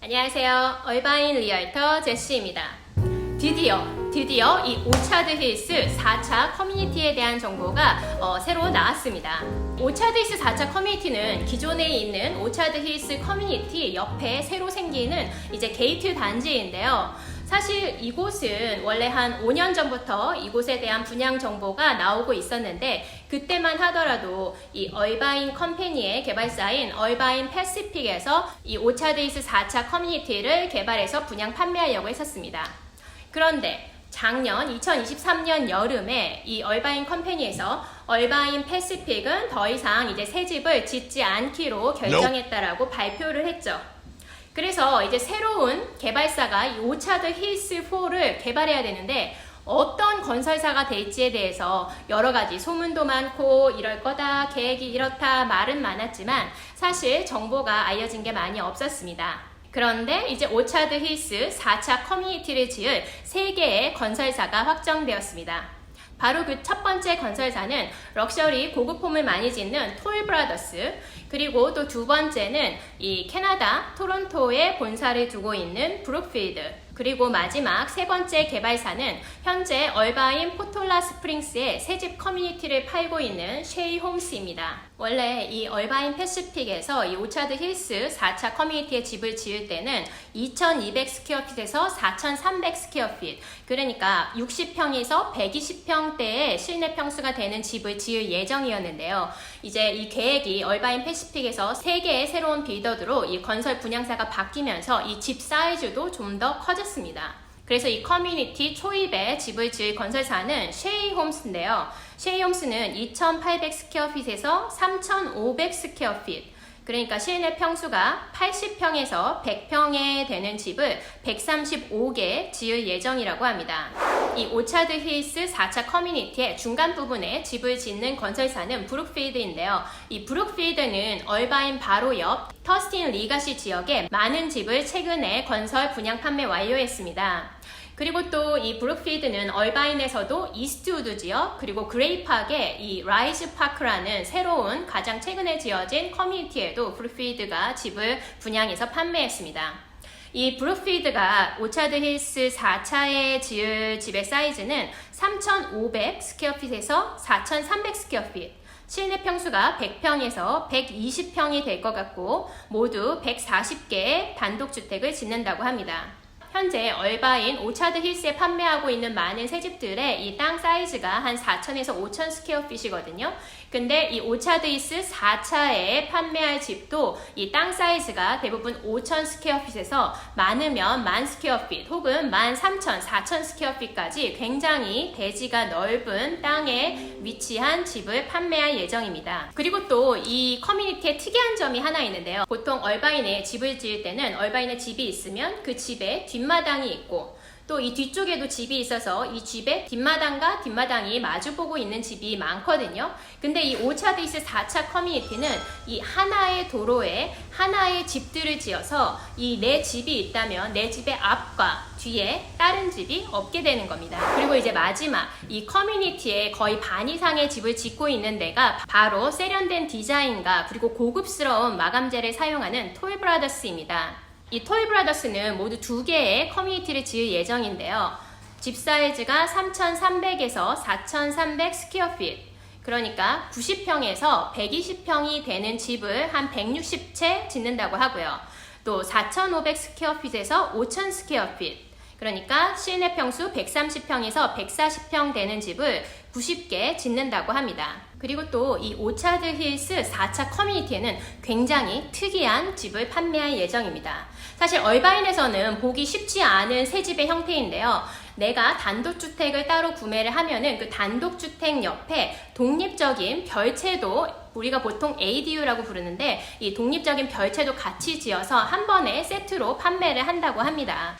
안녕하세요. 얼바인 리얼터 제시입니다. 드디어 이 오차드 힐스 4차 커뮤니티에 대한 정보가 새로 나왔습니다. 오차드 힐스 4차 커뮤니티는 기존에 있는 오차드 힐스 커뮤니티 옆에 새로 생기는 이제 게이트 단지인데요. 사실 이곳은 원래 한 5년 전부터 이곳에 대한 분양 정보가 나오고 있었는데 그때만 하더라도 이 얼바인 컴퍼니의 개발사인 얼바인 패시픽에서 이 오차드 힐스 4차 커뮤니티를 개발해서 분양 판매하려고 했었습니다. 그런데 작년 2023년 여름에 이 얼바인 컴퍼니에서 얼바인 패시픽은 더 이상 이제 새 집을 짓지 않기로 결정했다라고 발표를 했죠. 그래서 이제 새로운 개발사가 이 오차드 힐스 4를 개발해야 되는데 어떤 건설사가 될지에 대해서 여러 가지 소문도 많고 이럴 거다, 계획이 이렇다 말은 많았지만 사실 정보가 알려진 게 많이 없었습니다. 그런데 이제 오차드 힐스 4차 커뮤니티를 지을 3개의 건설사가 확정되었습니다. 바로 그 첫 번째 건설사는 럭셔리 고급홈을 많이 짓는 톨브라더스, 그리고 또 두 번째는 이 캐나다 토론토에 본사를 두고 있는 브룩필드, 그리고 마지막 세 번째 개발사는 현재 얼바인 포톨라 스프링스의 새집 커뮤니티를 팔고 있는 쉐이 홈스입니다. 원래 이 얼바인 패시픽에서 이 오차드 힐스 4차 커뮤니티에 집을 지을 때는 2200스퀘어핏에서 4300스퀘어핏, 그러니까 60평에서 120평대의 실내 평수가 되는 집을 지을 예정이었는데요. 이제 이 계획이 얼바인 패시픽에서 3개의 새로운 빌더드로 이 건설 분양사가 바뀌면서 이 집 사이즈도 좀 더 커졌습니다. 그래서 이 커뮤니티 초입에 집을 지을 건설사는 쉐이 홈스인데요. 쉐이 홈스는 2800스퀘어핏에서 3500스퀘어핏, 그러니까 실내 평수가 80평에서 100평에 되는 집을 135개 지을 예정이라고 합니다. 이 오차드 힐스 4차 커뮤니티의 중간 부분에 집을 짓는 건설사는 브룩필드인데요. 이 브룩필드는 얼바인 바로 옆 터스틴 리가시 지역에 많은 집을 최근에 건설 분양 판매 완료했습니다. 그리고 또 이 브룩필드는 얼바인에서도 이스트우드 지역, 그리고 그레이팍의 이 라이즈 파크라는 새로운 가장 최근에 지어진 커뮤니티에도 브룩필드가 집을 분양해서 판매했습니다. 이 브룩필드가 오차드 힐스 4차에 지을 집의 사이즈는 3500스퀘어핏에서 4300스퀘어핏, 실내 평수가 100평에서 120평이 될 것 같고 모두 140개의 단독주택을 짓는다고 합니다. 현재 얼바인 오차드 힐스에 판매하고 있는 많은 새집들의 이 땅 사이즈가 한 4,000에서 5,000 스퀘어핏이거든요. 근데 이 오차드 힐스 4차에 판매할 집도 이 땅 사이즈가 대부분 5,000 스퀘어핏에서 많으면 10,000 스퀘어핏 혹은 13,000, 4,000 스퀘어핏까지 굉장히 대지가 넓은 땅에 위치한 집을 판매할 예정입니다. 그리고 또 이 커뮤니티에 특이한 점이 하나 있는데요. 보통 얼바인에 집을 지을 때는 얼바인에 집이 있으면 그 집에 뒷마당이 있고 또 이 뒤쪽에도 집이 있어서 이 집의 뒷마당과 뒷마당이 마주보고 있는 집이 많거든요. 근데 이 오차드 힐스 4차 커뮤니티는 이 하나의 도로에 하나의 집들을 지어서 이 내 집이 있다면 내 집의 앞과 뒤에 다른 집이 없게 되는 겁니다. 그리고 이제 마지막 이 커뮤니티의 거의 반 이상의 집을 짓고 있는 데가 바로 세련된 디자인과 그리고 고급스러운 마감재를 사용하는 톨브라더스입니다. 이 톨브라더스는 모두 2개의 커뮤니티를 지을 예정인데요. 집 사이즈가 3,300에서 4,300 스퀘어핏, 그러니까 90평에서 120평이 되는 집을 한 160채 짓는다고 하고요. 또 4,500 스퀘어핏에서 5,000 스퀘어핏, 그러니까 실내 평수 130평에서 140평 되는 집을 90개 짓는다고 합니다. 그리고 또 이 오차드 힐스 4차 커뮤니티에는 굉장히 특이한 집을 판매할 예정입니다. 사실 얼바인에서는 보기 쉽지 않은 새 집의 형태인데요. 내가 단독주택을 따로 구매를 하면은 그 단독주택 옆에 독립적인 별채도, 우리가 보통 ADU라고 부르는데 이 독립적인 별채도 같이 지어서 한 번에 세트로 판매를 한다고 합니다.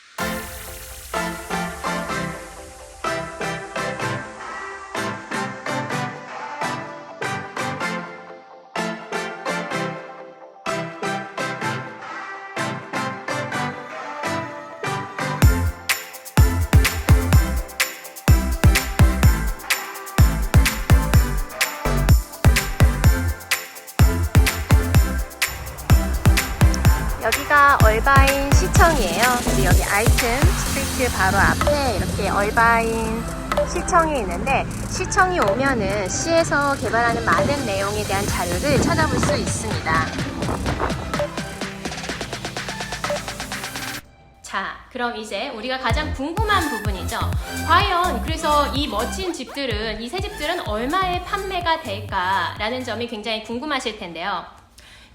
여기가 얼바인 시티 시청이에요. 그리고 여기 아이튼 스트리트 바로 앞에 이렇게 얼바인 시청이 있는데, 시청이 오면은 시에서 개발하는 많은 내용에 대한 자료를 찾아볼 수 있습니다. 자, 그럼 이제 우리가 가장 궁금한 부분이죠. 과연 그래서 이 멋진 집들은, 이 새 집들은 얼마에 판매가 될까라는 점이 굉장히 궁금하실 텐데요.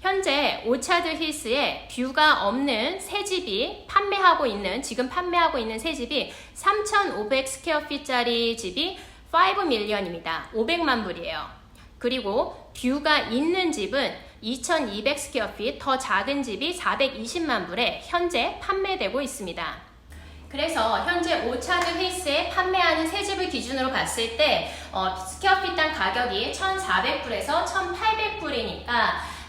현재 오차드 힐스에 뷰가 없는 새 집이 지금 판매하고 있는 새 집이 3,500 스퀘어핏짜리 집이 5밀리언입니다. 500만 불이에요. 그리고 뷰가 있는 집은 2,200 스퀘어핏, 더 작은 집이 420만 불에 현재 판매되고 있습니다. 그래서 현재 오차드 힐스에 판매하는 새 집을 기준으로 봤을 때 스퀘어핏당 가격이 1,400불에서 1,800불이니까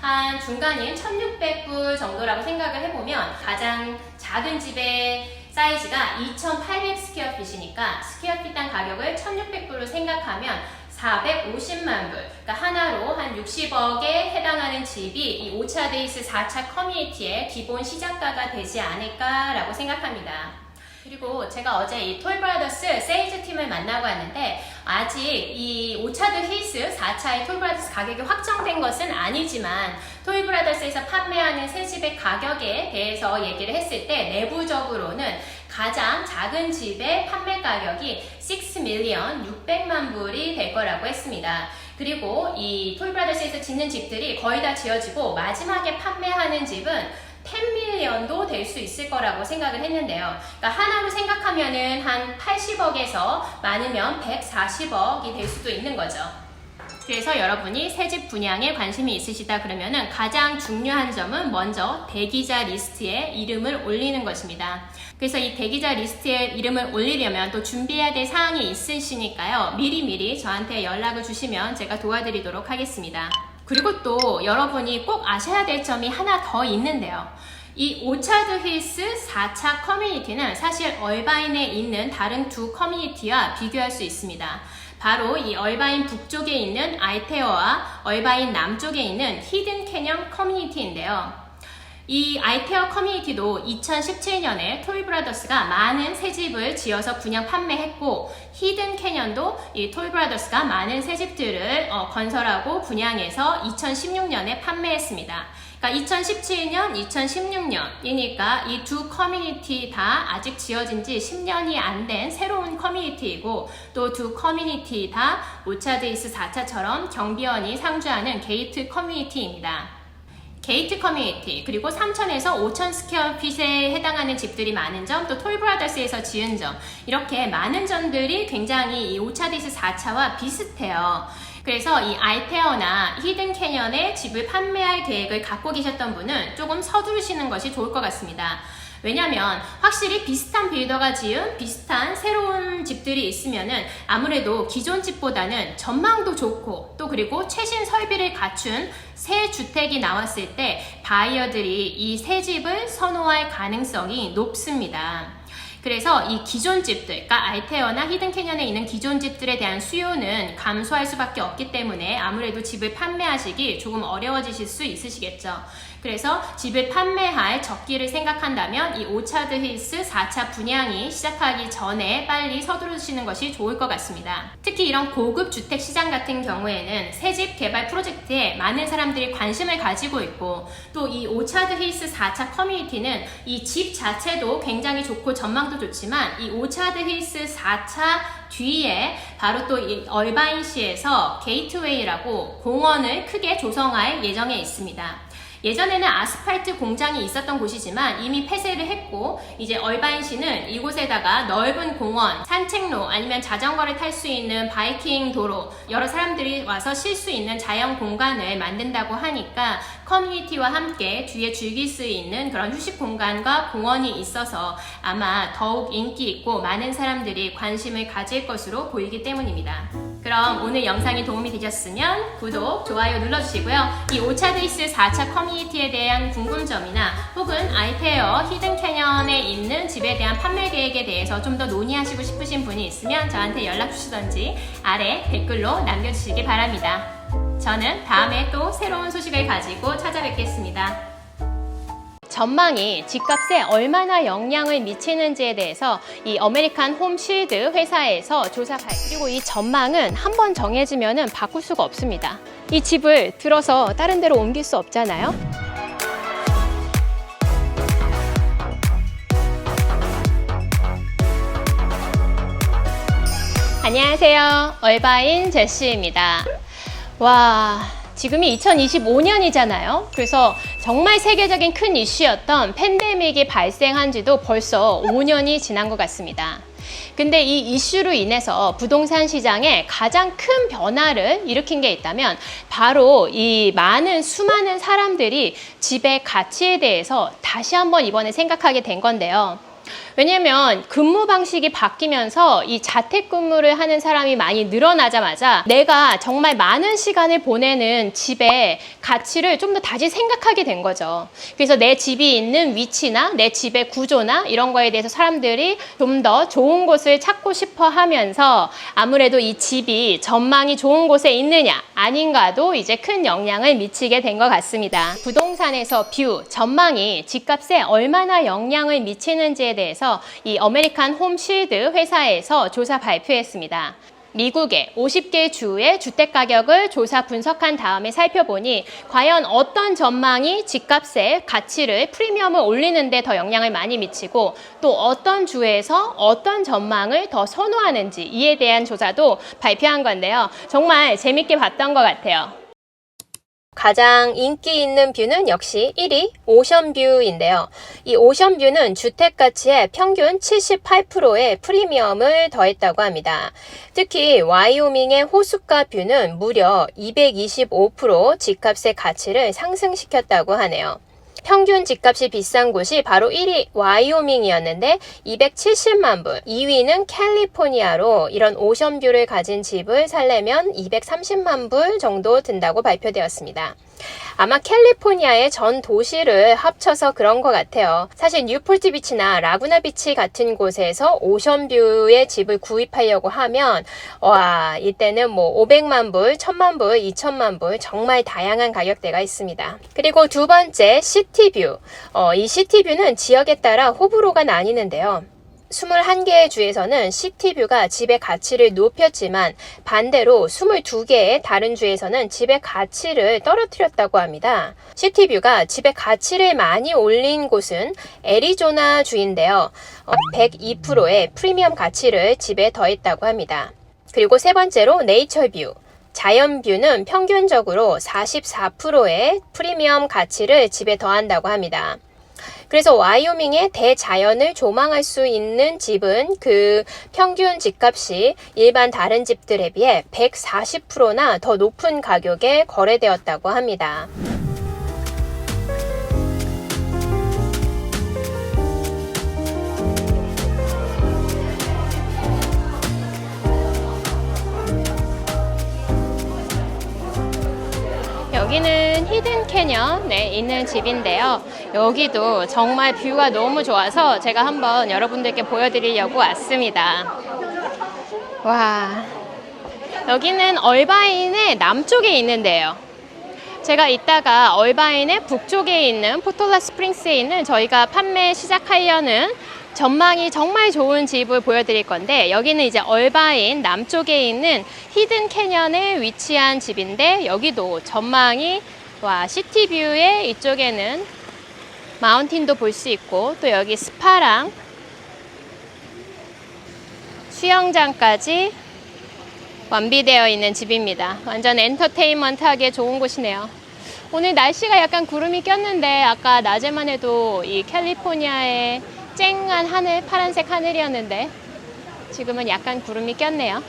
한 중간인 1,600불 정도라고 생각을 해보면, 가장 작은 집의 사이즈가 2,800 스퀘어핏이니까 스퀘어핏당 가격을 1,600불로 생각하면 450만 불, 그러니까 하나로 한 60억에 해당하는 집이 이 오차드 힐스 4차 커뮤니티의 기본 시작가가 되지 않을까라고 생각합니다. 그리고 제가 어제 이 톨브라더스 세일즈 팀을 만나고 왔는데, 아직 이 오차드 힐스 4차의 톨브라더스 가격이 확정된 것은 아니지만, 톨브라더스에서 판매하는 새 집의 가격에 대해서 얘기를 했을 때 내부적으로는 가장 작은 집의 판매 가격이 6밀리언 600만 불이 될 거라고 했습니다. 그리고 이 톨브라더스에서 짓는 집들이 거의 다 지어지고 마지막에 판매하는 집은 10밀리언도 될 수 있을 거라고 생각을 했는데요. 그러니까 하나로 생각하면은 한 80억에서 많으면 140억이 될 수도 있는 거죠. 그래서 여러분이 새집 분양에 관심이 있으시다 그러면은 가장 중요한 점은 먼저 대기자 리스트에 이름을 올리는 것입니다. 그래서 이 대기자 리스트에 이름을 올리려면 또 준비해야 될 사항이 있으시니까요. 미리미리 저한테 연락을 주시면 제가 도와드리도록 하겠습니다. 그리고 또 여러분이 꼭 아셔야 될 점이 하나 더 있는데요. 이 오차드 힐스 4차 커뮤니티는 사실 얼바인에 있는 다른 두 커뮤니티와 비교할 수 있습니다. 바로 이 얼바인 북쪽에 있는 알테어와 얼바인 남쪽에 있는 히든 캐년 커뮤니티인데요. 이 알테어 커뮤니티도 2017년에 톨브라더스가 많은 새 집을 지어서 분양 판매했고, 히든 캐년도 이 톨브라더스가 많은 새 집들을 건설하고 분양해서 2016년에 판매했습니다. 그러니까 2017년, 2016년이니까 이 두 커뮤니티 다 아직 지어진 지 10년이 안 된 새로운 커뮤니티이고, 또 두 커뮤니티 다 오차드 힐스 4차처럼 경비원이 상주하는 게이트 커뮤니티입니다. 게이트 커뮤니티, 그리고 3,000에서 5,000 스퀘어핏에 해당하는 집들이 많은 점, 또 톨브라더스에서 지은 점, 이렇게 많은 점들이 굉장히 이 오차드 힐스 4차와 비슷해요. 그래서 이 알테어나 히든 캐년의 집을 판매할 계획을 갖고 계셨던 분은 조금 서두르시는 것이 좋을 것 같습니다. 왜냐면 확실히 비슷한 빌더가 지은 비슷한 새로운 집들이 있으면은 아무래도 기존 집보다는 전망도 좋고, 또 그리고 최신 설비를 갖춘 새 주택이 나왔을 때 바이어들이 이 새 집을 선호할 가능성이 높습니다. 그래서 이 기존 집들, 그러니까 알테어나 히든 캐년에 있는 기존 집들에 대한 수요는 감소할 수밖에 없기 때문에 아무래도 집을 판매하시기 조금 어려워지실 수 있으시겠죠. 그래서 집을 판매할 적기를 생각한다면 이 오차드 힐스 4차 분양이 시작하기 전에 빨리 서두르시는 것이 좋을 것 같습니다. 특히 이런 고급 주택 시장 같은 경우에는 새집 개발 프로젝트에 많은 사람들이 관심을 가지고 있고, 또 이 오차드 힐스 4차 커뮤니티는 이 집 자체도 굉장히 좋고 전망도 좋지만, 이 오차드 힐스 4차 뒤에 바로 또 이 얼바인시에서 게이트웨이라고 공원을 크게 조성할 예정에 있습니다. 예전에는 아스팔트 공장이 있었던 곳이지만 이미 폐쇄를 했고, 이제 얼바인시는 이곳에다가 넓은 공원, 산책로, 아니면 자전거를 탈 수 있는 바이킹 도로, 여러 사람들이 와서 쉴 수 있는 자연 공간을 만든다고 하니까 커뮤니티와 함께 뒤에 즐길 수 있는 그런 휴식 공간과 공원이 있어서 아마 더욱 인기 있고 많은 사람들이 관심을 가질 것으로 보이기 때문입니다. 그럼 오늘 영상이 도움이 되셨으면 구독, 좋아요 눌러주시고요. 이 오차드 힐스 4차 커뮤니티에 대한 궁금점이나 혹은 알테어, 히든 캐년에 있는 집에 대한 판매 계획에 대해서 좀 더 논의하시고 싶으신 분이 있으면 저한테 연락 주시던지 아래 댓글로 남겨주시기 바랍니다. 저는 다음에 또 새로운 소식을 가지고 찾아뵙겠습니다. 전망이 집값에 얼마나 영향을 미치는지에 대해서 이 어메리칸 홈 실드 회사에서 조사 발표. 그리고 이 전망은 한번 정해지면 바꿀 수가 없습니다. 이 집을 들어서 다른 데로 옮길 수 없잖아요. 안녕하세요. 얼바인 제시입니다. 와, 지금이 2025년이잖아요. 그래서 정말 세계적인 큰 이슈였던 팬데믹이 발생한 지도 벌써 5년이 지난 것 같습니다. 근데 이 이슈로 인해서 부동산 시장에 가장 큰 변화를 일으킨 게 있다면 바로 이 수많은 사람들이 집의 가치에 대해서 다시 한번 이번에 생각하게 된 건데요. 왜냐면 근무 방식이 바뀌면서 이 자택근무를 하는 사람이 많이 늘어나자마자 내가 정말 많은 시간을 보내는 집의 가치를 좀 더 다시 생각하게 된 거죠. 그래서 내 집이 있는 위치나 내 집의 구조나 이런 거에 대해서 사람들이 좀 더 좋은 곳을 찾고 싶어 하면서 아무래도 이 집이 전망이 좋은 곳에 있느냐 아닌가도 이제 큰 영향을 미치게 된 것 같습니다. 부동산에서 전망이 집값에 얼마나 영향을 미치는지에 대해서 이 어메리칸 홈 실드 회사에서 조사 발표했습니다. 미국의 50개 주의 주택가격을 조사 분석한 다음에 살펴보니 과연 어떤 전망이 집값의 가치를 프리미엄을 올리는 데 더 영향을 많이 미치고 또 어떤 주에서 어떤 전망을 더 선호하는지 이에 대한 조사도 발표한 건데요. 정말 재밌게 봤던 것 같아요. 가장 인기 있는 뷰는 역시 1위 오션뷰인데요. 이 오션뷰는 주택가치의 평균 78%의 프리미엄을 더했다고 합니다. 특히 와이오밍의 호숫가 뷰는 무려 225% 집값의 가치를 상승시켰다고 하네요. 평균 집값이 비싼 곳이 바로 1위 와이오밍이었는데 270만 불, 2위는 캘리포니아로 이런 오션뷰를 가진 집을 살려면 230만 불 정도 든다고 발표되었습니다. 아마 캘리포니아의 전 도시를 합쳐서 그런 것 같아요. 사실 뉴폴트 비치나 라구나 비치 같은 곳에서 오션뷰의 집을 구입하려고 하면 이때는 500만 불, 1000만 불, 2000만 불 정말 다양한 가격대가 있습니다. 그리고 두 번째 시티뷰. 이 시티뷰는 지역에 따라 호불호가 나뉘는데요. 21개의 주에서는 시티뷰가 집의 가치를 높였지만 반대로 22개의 다른 주에서는 집의 가치를 떨어뜨렸다고 합니다. 시티뷰가 집의 가치를 많이 올린 곳은 애리조나 주인데요. 102%의 프리미엄 가치를 집에 더했다고 합니다. 그리고 세 번째로 네이처뷰. 자연뷰는 평균적으로 44%의 프리미엄 가치를 집에 더한다고 합니다. 그래서 와이오밍의 대자연을 조망할 수 있는 집은 그 평균 집값이 일반 다른 집들에 비해 140%나 더 높은 가격에 거래되었다고 합니다. 여기는 히든 캐년에 있는 집인데요. 여기도 정말 뷰가 너무 좋아서 제가 한번 여러분들께 보여드리려고 왔습니다. 와, 여기는 얼바인의 남쪽에 있는데요. 제가 이따가 얼바인의 북쪽에 있는 포토라 스프링스에 있는 저희가 판매 시작하려는 전망이 정말 좋은 집을 보여드릴 건데 여기는 이제 얼바인 남쪽에 있는 히든 캐년에 위치한 집인데 여기도 전망이 시티뷰의 이쪽에는 마운틴도 볼 수 있고 또 여기 스파랑 수영장까지 완비되어 있는 집입니다. 완전 엔터테인먼트하게 좋은 곳이네요. 오늘 날씨가 약간 구름이 꼈는데 아까 낮에만 해도 이 캘리포니아의 쨍한 하늘, 파란색 하늘이었는데 지금은 약간 구름이 꼈네요.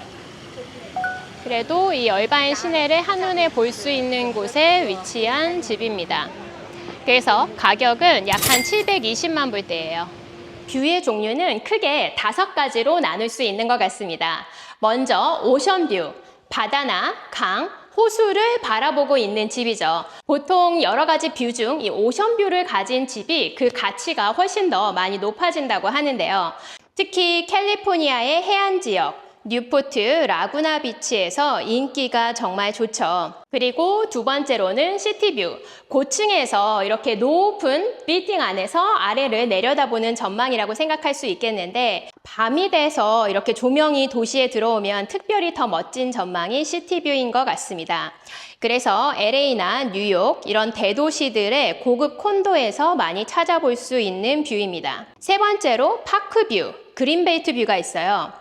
그래도 이 얼바인 시내를 한눈에 볼 수 있는 곳에 위치한 집입니다. 그래서 가격은 약 한 720만 불대예요. 뷰의 종류는 크게 5가지로 나눌 수 있는 것 같습니다. 먼저 오션뷰, 바다나 강, 호수를 바라보고 있는 집이죠. 보통 여러 가지 뷰 중 이 오션뷰를 가진 집이 그 가치가 훨씬 더 많이 높아진다고 하는데요. 특히 캘리포니아의 해안 지역, 뉴포트 라구나 비치에서 인기가 정말 좋죠. 그리고 두 번째로는 시티뷰. 고층에서 이렇게 높은 빌딩 안에서 아래를 내려다보는 전망이라고 생각할 수 있겠는데, 밤이 돼서 이렇게 조명이 도시에 들어오면 특별히 더 멋진 전망이 시티뷰인 것 같습니다. 그래서 LA나 뉴욕 이런 대도시들의 고급 콘도에서 많이 찾아볼 수 있는 뷰입니다. 세 번째로 파크뷰, 그린벨트 뷰가 있어요.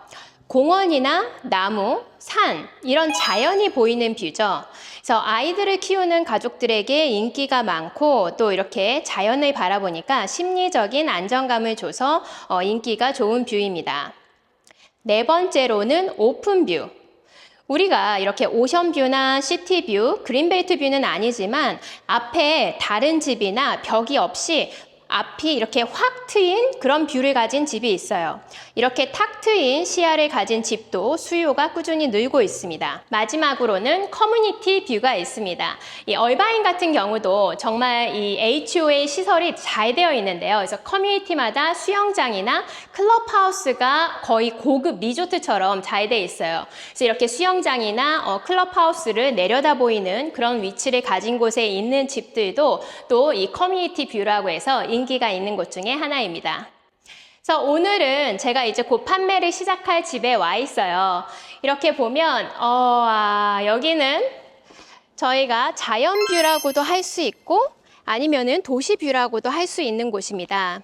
공원이나 나무, 산 이런 자연이 보이는 뷰죠. 그래서 아이들을 키우는 가족들에게 인기가 많고 또 이렇게 자연을 바라보니까 심리적인 안정감을 줘서 인기가 좋은 뷰입니다. 네 번째로는 오픈뷰. 우리가 이렇게 오션뷰나 시티뷰, 그린벨트 뷰는 아니지만 앞에 다른 집이나 벽이 없이 앞이 이렇게 확 트인 그런 뷰를 가진 집이 있어요. 이렇게 탁 트인 시야를 가진 집도 수요가 꾸준히 늘고 있습니다. 마지막으로는 커뮤니티 뷰가 있습니다. 이 얼바인 같은 경우도 정말 이 HOA 시설이 잘 되어 있는데요. 그래서 커뮤니티마다 수영장이나 클럽하우스가 거의 고급 리조트처럼 잘 되어 있어요. 그래서 이렇게 수영장이나 클럽하우스를 내려다 보이는 그런 위치를 가진 곳에 있는 집들도 또 이 커뮤니티 뷰라고 해서 인기가 있는 곳 중에 하나입니다. 그래서 오늘은 제가 이제 곧 판매를 시작할 집에 와 있어요. 이렇게 보면 여기는 저희가 자연뷰라고도 할 수 있고 아니면은 도시뷰라고도 할 수 있는 곳입니다.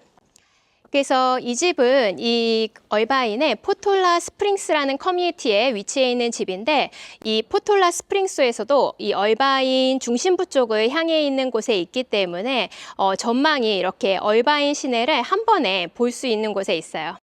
그래서 이 집은 이 얼바인의 포톨라 스프링스라는 커뮤니티에 위치해 있는 집인데, 이 포톨라 스프링스에서도 이 얼바인 중심부 쪽을 향해 있는 곳에 있기 때문에 전망이 이렇게 얼바인 시내를 한 번에 볼 수 있는 곳에 있어요.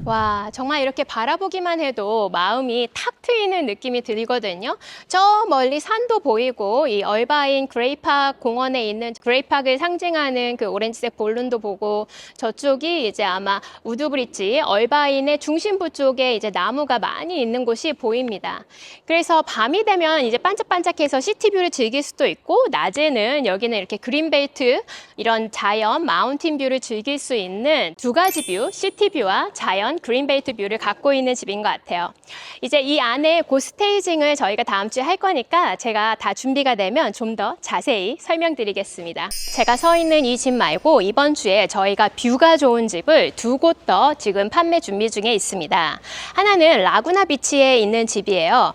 와, 정말 이렇게 바라보기만 해도 마음이 탁 트이는 느낌이 들거든요. 저 멀리 산도 보이고 이 얼바인 그레이파크 공원에 있는 그레이파크를 상징하는 그 오렌지색 볼룬도 보고, 저쪽이 이제 아마 우드브리지 얼바인의 중심부 쪽에 이제 나무가 많이 있는 곳이 보입니다. 그래서 밤이 되면 이제 반짝반짝해서 시티뷰를 즐길 수도 있고, 낮에는 여기는 이렇게 그린벨트 이런 자연 마운틴 뷰를 즐길 수 있는 두 가지 뷰, 시티뷰와 자연 그린벨트 뷰를 갖고 있는 집인 것 같아요. 이제 이 안에 그 스테이징을 저희가 다음 주에 할 거니까 제가 다 준비가 되면 좀 더 자세히 설명드리겠습니다. 제가 서 있는 이 집 말고 이번 주에 저희가 뷰가 좋은 집을 두 곳 더 지금 판매 준비 중에 있습니다. 하나는 라구나 비치에 있는 집이에요.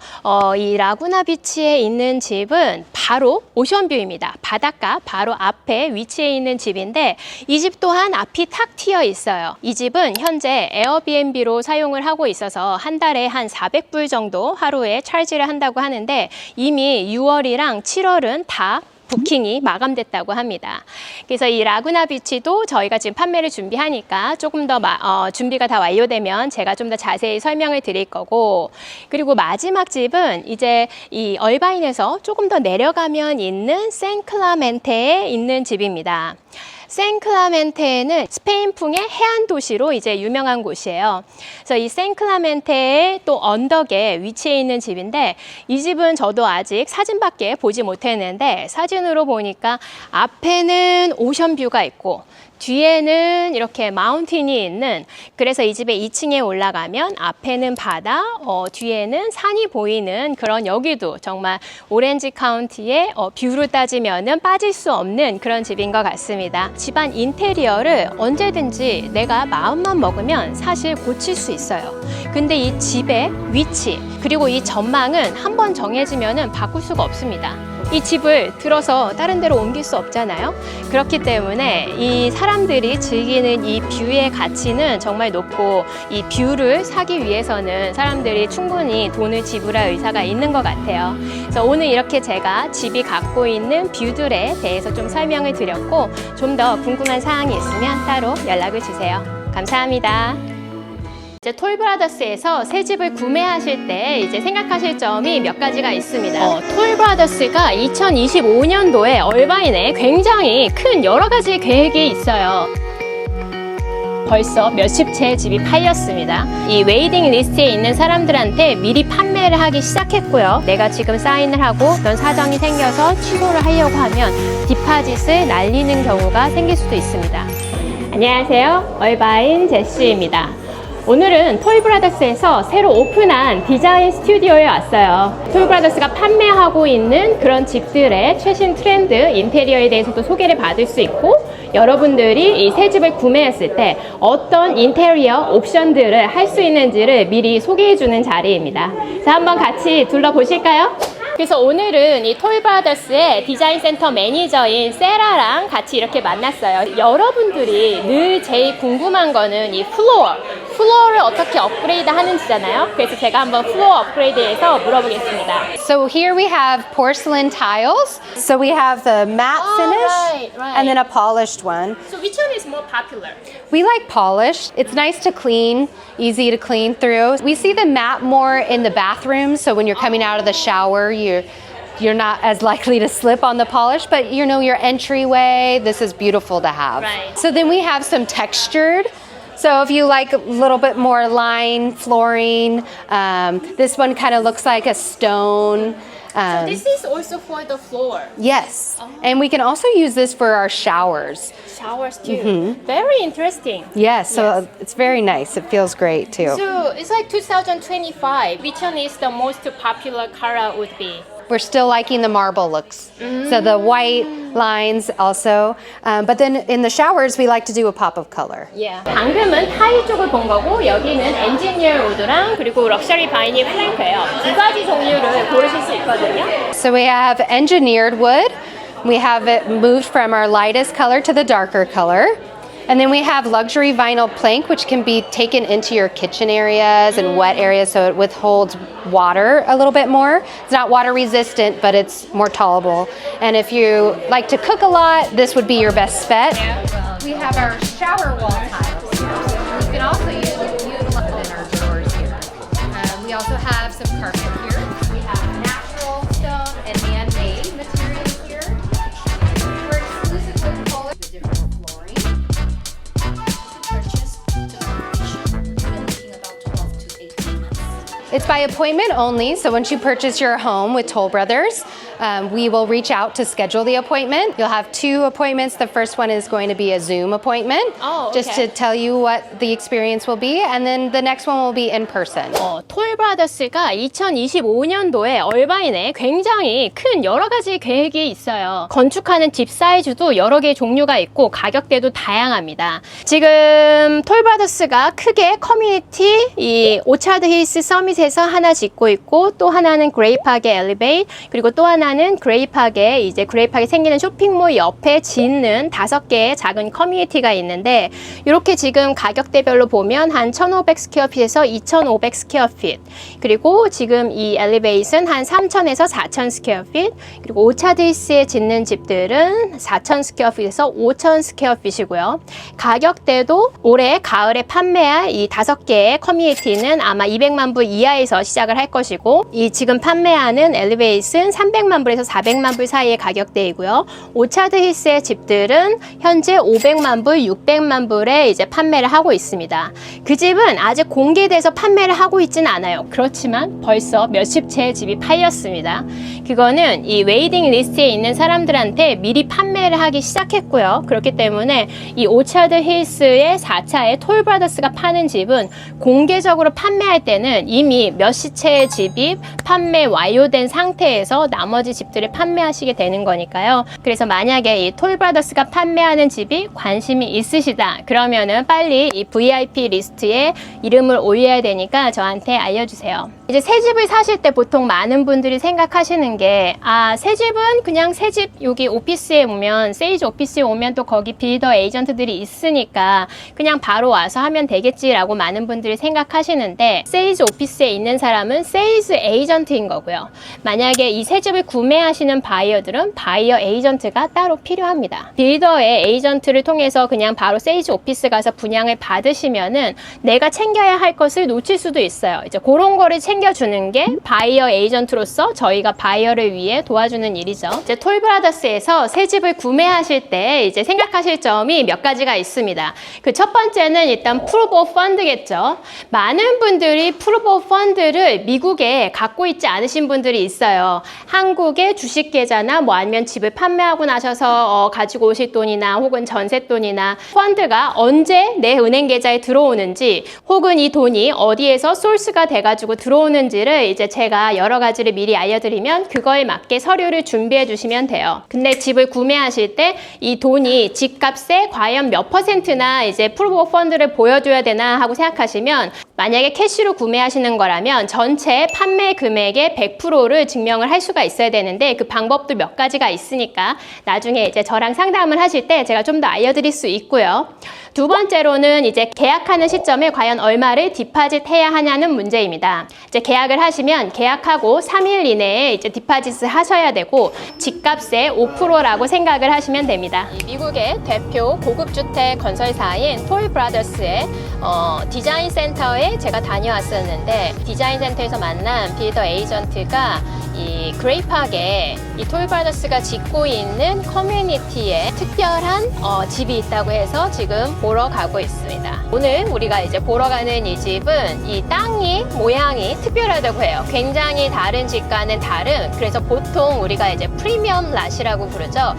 이 라구나 비치에 있는 집은 바로 오션뷰입니다. 바닷가 바로 앞에 위치해 있는 집인데, 이 집 또한 앞이 탁 트여 있어요. 이 집은 현재 에어비앤비로 사용을 하고 있어서 한 달에 한 400불 정도 하루에 찰지를 한다고 하는데, 이미 6월이랑 7월은 다 부킹이 마감됐다고 합니다. 그래서 이 라구나 비치도 저희가 지금 판매를 준비하니까 조금 더 준비가 다 완료되면 제가 좀 더 자세히 설명을 드릴 거고, 그리고 마지막 집은 이제 이 얼바인에서 조금 더 내려가면 있는 샌클라멘테에 있는 집입니다. 샌클라멘테는 스페인풍의 해안 도시로 이제 유명한 곳이에요. 그래서 이 샌클라멘테의 또 언덕에 위치해 있는 집인데, 이 집은 저도 아직 사진밖에 보지 못했는데, 사진으로 보니까 앞에는 오션뷰가 있고 뒤에는 이렇게 마운틴이 있는, 그래서 이 집의 2층에 올라가면 앞에는 바다, 뒤에는 산이 보이는 그런, 여기도 정말 오렌지 카운티의 뷰로 따지면은 빠질 수 없는 그런 집인 것 같습니다. 집안 인테리어를 언제든지 내가 마음만 먹으면 사실 고칠 수 있어요. 근데 이 집의 위치 그리고 이 전망은 한번 정해지면은 바꿀 수가 없습니다. 이 집을 들어서 다른 데로 옮길 수 없잖아요. 그렇기 때문에 이 사람들이 즐기는 이 뷰의 가치는 정말 높고, 이 뷰를 사기 위해서는 사람들이 충분히 돈을 지불할 의사가 있는 것 같아요. 그래서 오늘 이렇게 제가 집이 갖고 있는 뷰들에 대해서 좀 설명을 드렸고, 좀 더 궁금한 사항이 있으면 따로 연락을 주세요. 감사합니다. 이제 톨브라더스에서 새 집을 구매하실 때 이제 생각하실 점이 몇 가지가 있습니다. 톨브라더스가 2025년도에 얼바인에 굉장히 큰 여러 가지 계획이 있어요. 벌써 몇십 채 집이 팔렸습니다. 이 웨이팅 리스트에 있는 사람들한테 미리 판매를 하기 시작했고요. 내가 지금 사인을 하고 어떤 사정이 생겨서 취소를 하려고 하면 디파짓을 날리는 경우가 생길 수도 있습니다. 안녕하세요. 얼바인 제시입니다. 오늘은 톨브라더스에서 새로 오픈한 디자인 스튜디오에 왔어요. 톨브라더스가 판매하고 있는 그런 집들의 최신 트렌드 인테리어에 대해서도 소개를 받을 수 있고 여러분들이 이 새 집을 구매했을 때 어떤 인테리어 옵션들을 할 수 있는지를 미리 소개해주는 자리입니다. 자, 한번 같이 둘러보실까요? 그래서 오늘은 이 톨브라더스의 디자인 센터 매니저인 세라랑 같이 이렇게 만났어요. 여러분들이 늘 제일 궁금한 거는 이 플로어를 어떻게 업그레이드 하는지잖아요. 그래서 제가 한번 플로어 업그레이드에서 물어보겠습니다. So here we have porcelain tiles. So we have the matte finish right. and then a polished one. So which one is more popular? We like polished. It's nice to clean, easy to clean through. We see the matte more in the bathroom. So when you're coming out of the shower, you're not as likely to slip on the polish, but you know your entryway, this is beautiful to have. Right. So then we have some textured. So if you like a little bit more line flooring, this one kind of looks like a stone. So this is also for the floor. Yes, and we can also use this for our showers. Showers too. Very interesting. Yes, so it's very nice. It feels great too. So it's like 2025. Which one is the most popular color would be? We're still liking the marble looks. So the white lines also. But then in the showers, we like to do a pop of color. Yeah. 방금은 타일 쪽을 본 거고 여기는 엔지니어 우드랑 그리고 럭셔리 바이닐 플랭크예요. 두 가지 종류를 고르실 수 있거든요. So we have engineered wood. We have it moved from our lightest color to the darker color. And then we have luxury vinyl plank, which can be taken into your kitchen areas and wet areas so it withholds water a little bit more. It's not water resistant, but it's more tolerable. And if you like to cook a lot, this would be your best bet. We have our shower wall tiles here. So you can also utilize in our drawers here. We also have some carpet here. We have natural stone and man-made materials here. We're exclusive with Polar. The different flooring. It's by appointment only, so once you purchase your home with Toll Brothers, we will reach out to schedule the appointment. You'll have 2 appointments. The first one is going to be a Zoom appointment, just to tell you what the experience will be, and then the next one will be in person. 톨브라더스가 2025년도에 얼바인에 굉장히 큰 여러 가지 계획이 있어요. 건축하는 집 사이즈도 여러 개의 종류가 있고 가격대도 다양합니다. 지금 톨브라더스가 크게 커뮤니티 이 오차드 힐스 서밋에서 하나 짓고 있고 또 하나는 그레이팍의 엘리베이트 그리고 또 하나는 그레이팍에 이제 그레이팍에 생기는 쇼핑몰 옆에 짓는 5개의 작은 커뮤니티가 있는데 이렇게 지금 가격대별로 보면 한 1,500 스퀘어핏에서 2,500 스퀘어핏 그리고 지금 이 엘리베이트는 한 3,000에서 4,000 스퀘어핏 그리고 오차드 힐스에 짓는 집들은 4,000 스퀘어핏에서 5,000 스퀘어핏이고요. 가격대도 올해 가을에 판매할 이 5개의 커뮤니티는 아마 200만 불 이하에서 시작을 할 것이고 이 지금 판매하는 엘리베이트는 300만 불에서 400만 불 사이의 가격대이고요. 오차드 힐스의 집들은 현재 500만 불, 600만 불에 이제 판매를 하고 있습니다. 그 집은 아직 공개돼서 판매를 하고 있지는 않아요. 그렇지만 벌써 몇십 채의 집이 팔렸습니다. 그거는 이 웨이팅 리스트에 있는 사람들한테 미리 판매를 하기 시작했고요. 그렇기 때문에 이 오차드 힐스의 4차의 톨브라더스가 파는 집은 공개적으로 판매할 때는 이미 몇십 채의 집이 판매 완료된 상태에서 나머지 집들을 판매하시게 되는 거니까요. 그래서 만약에 이 톨브라더스가 판매하는 집이 관심이 있으시다 그러면은 빨리 이 VIP 리스트에 이름을 올려야 되니까 저한테 알려주세요. 이제 새 집을 사실 때 보통 많은 분들이 생각하시는 게 새 집은 그냥 새 집 여기 오피스에 오면 세이즈 오피스에 오면 또 거기 빌더 에이전트들이 있으니까 그냥 바로 와서 하면 되겠지라고 많은 분들이 생각하시는데 세이즈 오피스에 있는 사람은 세일즈 에이전트인 거고요. 만약에 이 새 집을 구매하시는 바이어들은 바이어 에이전트가 따로 필요합니다. 빌더의 에이전트를 통해서 그냥 바로 세일즈 오피스 가서 분양을 받으시면은 내가 챙겨야 할 것을 놓칠 수도 있어요. 이제 그런 거를 챙겨 챙겨주는 게 바이어 에이전트로서 저희가 바이어를 위해 도와주는 일이죠. 이제 톨브라더스에서 새 집을 구매하실 때 이제 생각하실 점이 몇 가지가 있습니다. 그 첫 번째는 일단 프루브 오브 펀드겠죠. 많은 분들이 프루브 오브 펀드를 미국에 갖고 있지 않으신 분들이 있어요. 한국의 주식 계좌나 뭐 아니면 집을 판매하고 나셔서 가지고 오실 돈이나 혹은 전세돈이나 펀드가 언제 내 은행 계좌에 들어오는지 혹은 이 돈이 어디에서 소스가 돼가지고 들어오는지를 이제 제가 여러 가지를 미리 알려드리면 그거에 맞게 서류를 준비해 주시면 돼요. 근데 집을 구매하실 때 이 돈이 집값에 과연 몇 %나 이제 프루브 오브 펀드를 보여줘야 되나 하고 생각하시면 만약에 캐시로 구매하시는 거라면 전체 판매 금액의 100%를 증명을 할 수가 있어야 되는데 그 방법도 몇 가지가 있으니까 나중에 이제 저랑 상담을 하실 때 제가 좀 더 알려드릴 수 있고요. 두 번째로는 이제 계약하는 시점에 과연 얼마를 디파짓 해야 하냐는 문제입니다. 이제 계약을 하시면 계약하고 3일 이내에 이제 디파짓을 하셔야 되고 집값의 5%라고 생각을 하시면 됩니다. 미국의 대표 고급주택 건설사인 톨브라더스의 디자인 센터에 제가 다녀왔었는데 디자인 센터에서 만난 빌더 에이전트가 이 그레이팍에 이 톨브라더스가 짓고 있는 커뮤니티에 특별한 집이 있다고 해서 지금 보러 가고 있습니다. 오늘 우리가 이제 보러 가는 이 집은 이 땅이 모양이 특별하다고 해요. 굉장히 다른 집과는 다른, 그래서 보통 우리가 이제 프리미엄 랏이라고 부르죠.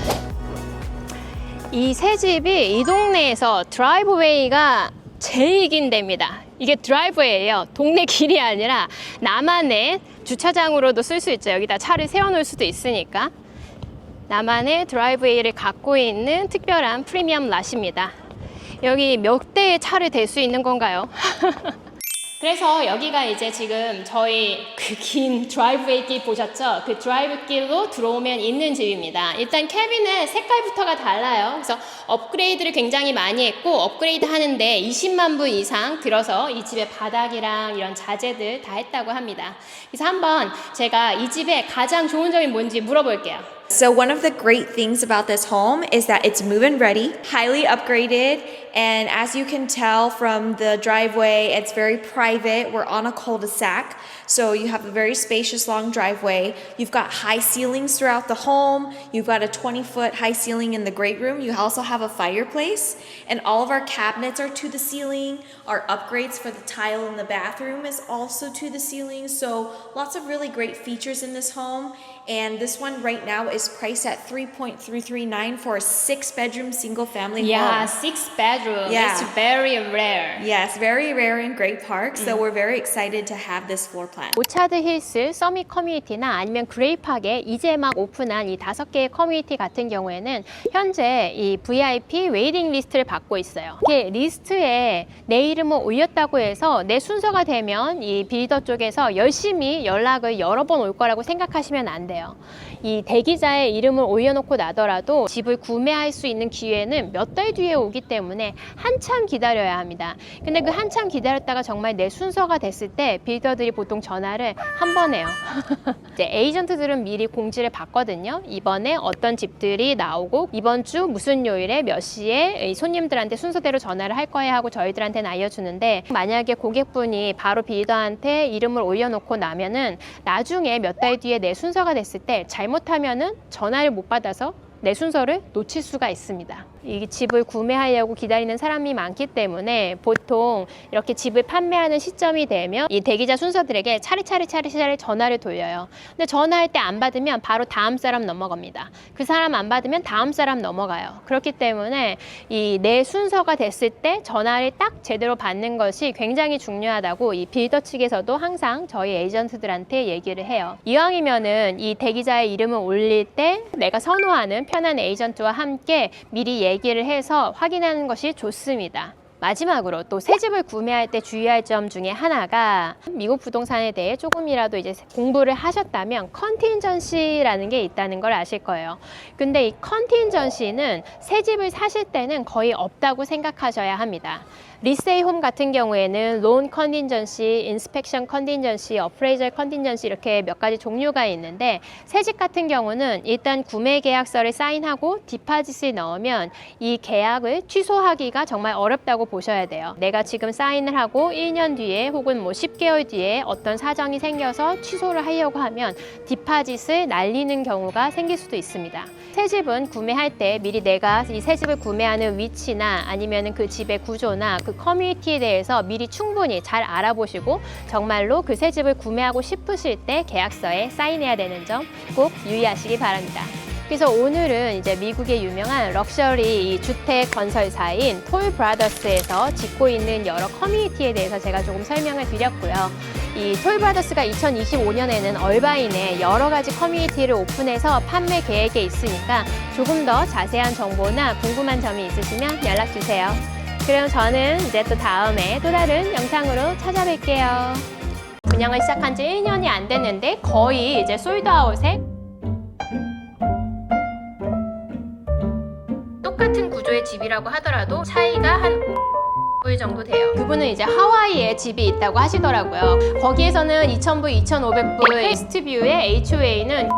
이 새 집이 이 동네에서 드라이브웨이가 제일 긴 데입니다. 이게 드라이브웨이예요. 동네 길이 아니라 나만의 주차장으로도 쓸 수 있죠. 여기다 차를 세워놓을 수도 있으니까. 나만의 드라이브웨이를 갖고 있는 특별한 프리미엄 랏입니다. 여기 몇 대의 차를 댈 수 있는 건가요? 그래서 여기가 이제 지금 저희 그 긴 드라이브웨이 길 보셨죠? 그 드라이브 길로 들어오면 있는 집입니다. 일단 캐비넷 색깔부터가 달라요. 그래서 업그레이드를 굉장히 많이 했고 업그레이드 하는데 20만 불 이상 들어서 이 집의 바닥이랑 이런 자재들 다 했다고 합니다. 그래서 한번 제가 이 집의 가장 좋은 점이 뭔지 물어볼게요. So one of the great things about this home is that it's move-in ready, highly upgraded, and as you can tell from the driveway, it's very private. We're on a cul-de-sac, so you have a very spacious long driveway. You've got high ceilings throughout the home. You've got a 20-foot high ceiling in the great room. You also have a fireplace, and all of our cabinets are to the ceiling. Our upgrades for the tile in the bathroom is also to the ceiling, so lots of really great features in this home. And this one right now is priced at $3.339 for a 6-bedroom single-family Yeah, home. 6 bedroom. Yeah. It's very rare. Yes, very rare in Great Park, so we're very excited to have this floor plan. 오차드 힐스 서밋 커뮤니티나 아니면 그레이팍에 이제 막 오픈한 이 5개의 커뮤니티 같은 경우에는 현재 이 VIP 웨이팅 리스트를 받고 있어요. 이렇게 리스트에 내 이름을 올렸다고 해서 내 순서가 되면 이 빌더 쪽에서 열심히 연락을 여러 번 올 거라고 생각하시면 안 돼요. 이 대기자의 이름을 올려놓고 나더라도 집을 구매할 수 있는 기회는 몇 달 뒤에 오기 때문에 한참 기다려야 합니다. 근데 그 한참 기다렸다가 정말 내 순서가 됐을 때 빌더들이 보통 전화를 한 번 해요. 이제 에이전트들은 미리 공지를 받거든요. 이번에 어떤 집들이 나오고 이번 주 무슨 요일에 몇 시에 손님들한테 순서대로 전화를 할 거야 하고 저희들한테는 알려주는데 만약에 고객분이 바로 빌더한테 이름을 올려놓고 나면은 나중에 몇 달 뒤에 내 순서가 됐을 때 잘못하면은 전화를 못 받아서 내 순서를 놓칠 수가 있습니다. 이 집을 구매하려고 기다리는 사람이 많기 때문에 보통 이렇게 집을 판매하는 시점이 되면 이 대기자 순서들에게 차례차례 전화를 돌려요. 근데 전화할 때 안 받으면 바로 다음 사람 넘어갑니다. 그 사람 안 받으면 다음 사람 넘어가요. 그렇기 때문에 이 내 순서가 됐을 때 전화를 딱 제대로 받는 것이 굉장히 중요하다고 이 빌더 측에서도 항상 저희 에이전트들한테 얘기를 해요. 이왕이면은 이 대기자의 이름을 올릴 때 내가 선호하는 편한 에이전트와 함께 미리 얘기를 해서 확인하는 것이 좋습니다. 마지막으로 또 새 집을 구매할 때 주의할 점 중에 하나가 미국 부동산에 대해 조금이라도 이제 공부를 하셨다면 컨틴전시라는 게 있다는 걸 아실 거예요. 근데 이 컨틴전시는 새 집을 사실 때는 거의 없다고 생각하셔야 합니다. 리세이 홈 같은 경우에는 론 컨틴전시, 인스펙션 컨틴전시, 어프레이저 컨틴전시 이렇게 몇 가지 종류가 있는데 새집 같은 경우는 일단 구매 계약서를 사인하고 디파짓을 넣으면 이 계약을 취소하기가 정말 어렵다고 보셔야 돼요. 내가 지금 사인을 하고 1년 뒤에 혹은 뭐 10개월 뒤에 어떤 사정이 생겨서 취소를 하려고 하면 디파짓을 날리는 경우가 생길 수도 있습니다. 새집은 구매할 때 미리 내가 이 새집을 구매하는 위치나 아니면 그 집의 구조나 그 커뮤니티에 대해서 미리 충분히 잘 알아보시고 정말로 그 새집을 구매하고 싶으실 때 계약서에 사인해야 되는 점 꼭 유의하시기 바랍니다. 그래서 오늘은 이제 미국의 유명한 럭셔리 이 주택 건설사인 톨 브라더스에서 짓고 있는 여러 커뮤니티에 대해서 제가 조금 설명을 드렸고요. 이 톨 브라더스가 2025년에는 얼바인에 여러 가지 커뮤니티를 오픈해서 판매 계획에 있으니까 조금 더 자세한 정보나 궁금한 점이 있으시면 연락 주세요. 그럼 저는 이제 또 다음에 또 다른 영상으로 찾아뵐게요. 분양을 시작한 지 1년이 안 됐는데 거의 이제 솔드아웃에 똑같은 구조의 집이라고 하더라도 차이가 한 5불 정도 돼요. 그분은 이제 하와이에 집이 있다고 하시더라고요. 거기에서는 2,000불, 2,500불, 이스트뷰의 HOA는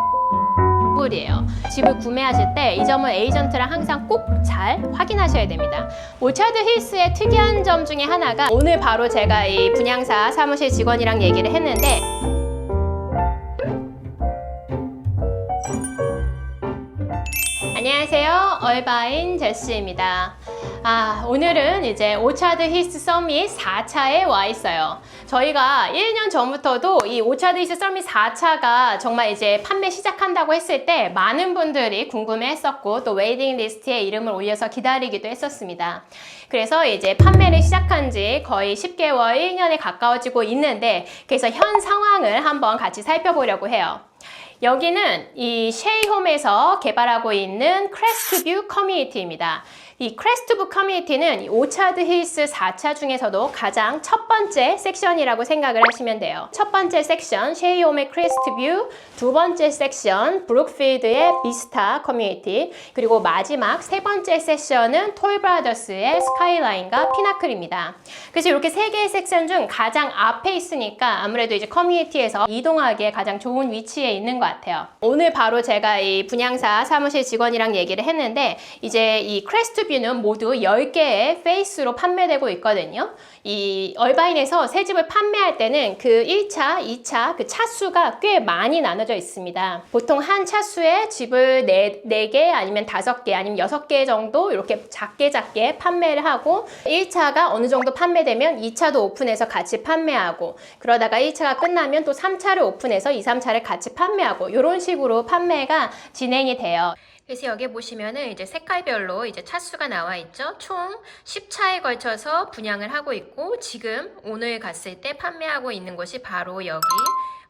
불이에요. 집을 구매하실 때 이 점을 에이전트랑 항상 꼭 잘 확인하셔야 됩니다. 오차드 힐스의 특이한 점 중에 하나가 오늘 바로 제가 이 분양사 사무실 직원이랑 얘기를 했는데 안녕하세요. 얼바인 제시입니다. 오늘은 이제 오차드 힐스 서밋 4차에 와 있어요. 저희가 1년 전부터도 이 오차드 힐스 서밋 4차가 정말 이제 판매 시작한다고 했을 때 많은 분들이 궁금해 했었고 또 웨이팅 리스트에 이름을 올려서 기다리기도 했었습니다. 그래서 이제 판매를 시작한 지 거의 10개월, 1년에 가까워지고 있는데 그래서 현 상황을 한번 같이 살펴보려고 해요. 여기는 이 쉐이홈에서 개발하고 있는 크레스트뷰 커뮤니티입니다. 이 크레스트뷰 커뮤니티는 이 오차드 힐스 4차 중에서도 가장 첫 번째 섹션이라고 생각을 하시면 돼요. 첫 번째 섹션 쉐이홈의 크레스트뷰, 두 번째 섹션 브룩필드의 비스타 커뮤니티, 그리고 마지막 세 번째 섹션은 톨 브라더스의 스카이라인과 피나클입니다. 그래서 이렇게 세 개의 섹션 중 가장 앞에 있으니까 아무래도 이제 커뮤니티에서 이동하기에 가장 좋은 위치에 있는 것 같아요. 오늘 바로 제가 이 분양사 사무실 직원이랑 얘기를 했는데 이제 이 크레스트뷰 는 모두 10개의 페이스로 판매되고 있거든요. 이 얼바인에서 새 집을 판매할 때는 그 1차, 2차 그 차수가 꽤 많이 나눠져 있습니다. 보통 한 차수에 집을 4개 아니면 5개 아니면 6개 정도 이렇게 작게 판매를 하고 1차가 어느 정도 판매되면 2차도 오픈해서 같이 판매하고 그러다가 1차가 끝나면 또 3차를 오픈해서 2, 3차를 같이 판매하고 이런 식으로 판매가 진행이 돼요. 그래서 여기 보시면은 이제 색깔별로 이제 차수가 나와 있죠. 총 10차에 걸쳐서 분양을 하고 있고 지금 오늘 갔을 때 판매하고 있는 곳이 바로 여기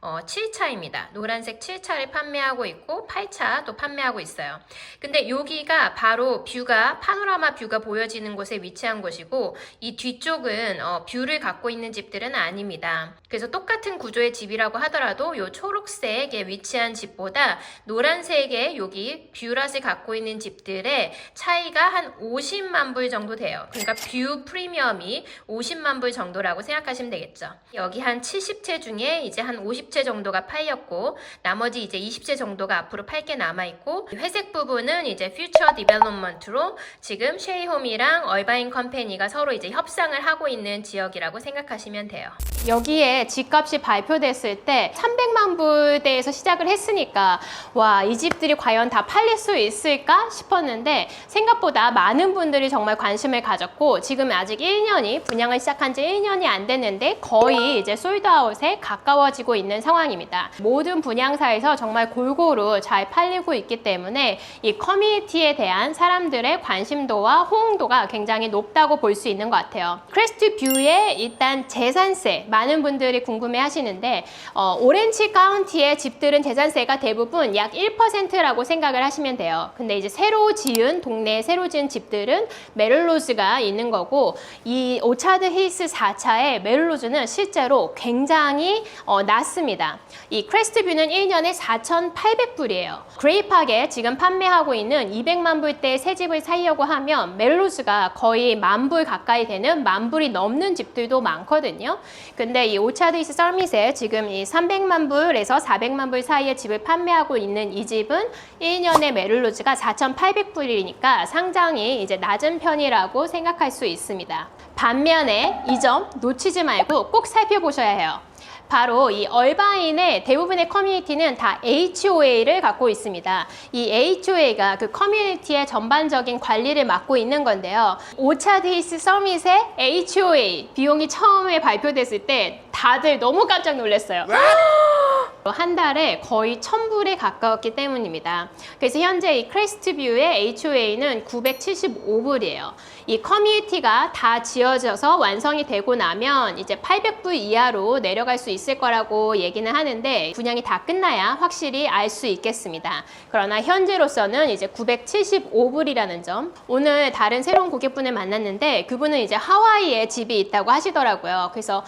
7차입니다. 노란색 7차를 판매하고 있고 8차 또 판매하고 있어요. 근데 여기가 바로 뷰가 파노라마 뷰가 보여지는 곳에 위치한 곳이고 이 뒤쪽은 뷰를 갖고 있는 집들은 아닙니다. 그래서 똑같은 구조의 집이라고 하더라도 이 초록색에 위치한 집보다 노란색의 여기 뷰랏을 갖고 있는 집들의 차이가 한 50만 불 정도 돼요. 그러니까 뷰 프리미엄이 50만 불 정도라고 생각하시면 되겠죠. 여기 한 70채 중에 이제 한 50채 정도가 팔렸고 나머지 이제 20채 정도가 앞으로 팔 게 남아있고 회색 부분은 이제 퓨처 디벨롭먼트로 지금 쉐이홈이랑 얼바인 컴퍼니가 서로 이제 협상을 하고 있는 지역이라고 생각하시면 돼요. 여기에 집값이 발표됐을 때 300만 불대에서 시작을 했으니까 와, 이 집들이 과연 다 팔릴 수 있을까 싶었는데 생각보다 많은 분들이 정말 관심을 가졌고 지금 아직 1년이 분양을 시작한 지 1년이 안 됐는데 거의 이제 솔드아웃에 가까워지고 있는 상황입니다. 모든 분양사에서 정말 골고루 잘 팔리고 있기 때문에 이 커뮤니티에 대한 사람들의 관심도와 호응도가 굉장히 높다고 볼 수 있는 것 같아요. 크레스트 뷰의 일단 재산세 많은 분들이 궁금해 하시는데 오렌지 카운티의 집들은 재산세가 대부분 약 1%라고 생각을 하시면 돼요. 근데 이제 새로 지은 동네에 새로 지은 집들은 메릴로즈가 있는 거고 이 오차드 힐스 4차의 메릴로즈는 실제로 굉장히 낮습니다. 가격입니다. 이 크레스트뷰는 1년에 4,800불이에요. 그레이팍에 지금 판매하고 있는 200만 불대 새 집을 사려고 하면 멜로즈가 거의 10,000불 가까이 되는 10,000불이 넘는 집들도 많거든요. 근데 이 오차드 이스트 서밋에 지금 이 300만 불에서 400만 불 사이의 집을 판매하고 있는 이 집은 1년에 멜로즈가 4,800불이니까 상당히 이제 낮은 편이라고 생각할 수 있습니다. 반면에 이 점 놓치지 말고 꼭 살펴보셔야 해요. 바로 이 얼바인의 대부분의 커뮤니티는 다 HOA를 갖고 있습니다. 이 HOA가 그 커뮤니티의 전반적인 관리를 맡고 있는 건데요. 오차드 히스 서밋의 HOA 비용이 처음에 발표됐을 때 다들 너무 깜짝 놀랐어요. 한 달에 거의 1,000불에 가까웠기 때문입니다. 그래서 현재 이 크레스트뷰의 HOA는 975불이에요. 이 커뮤니티가 다 지어져서 완성이 되고 나면 이제 800불 이하로 내려갈 수 있을 거라고 얘기는 하는데 분양이 다 끝나야 확실히 알 수 있겠습니다. 그러나 현재로서는 이제 975불이라는 점. 오늘 다른 새로운 고객분을 만났는데 그분은 이제 하와이에 집이 있다고 하시더라고요. 그래서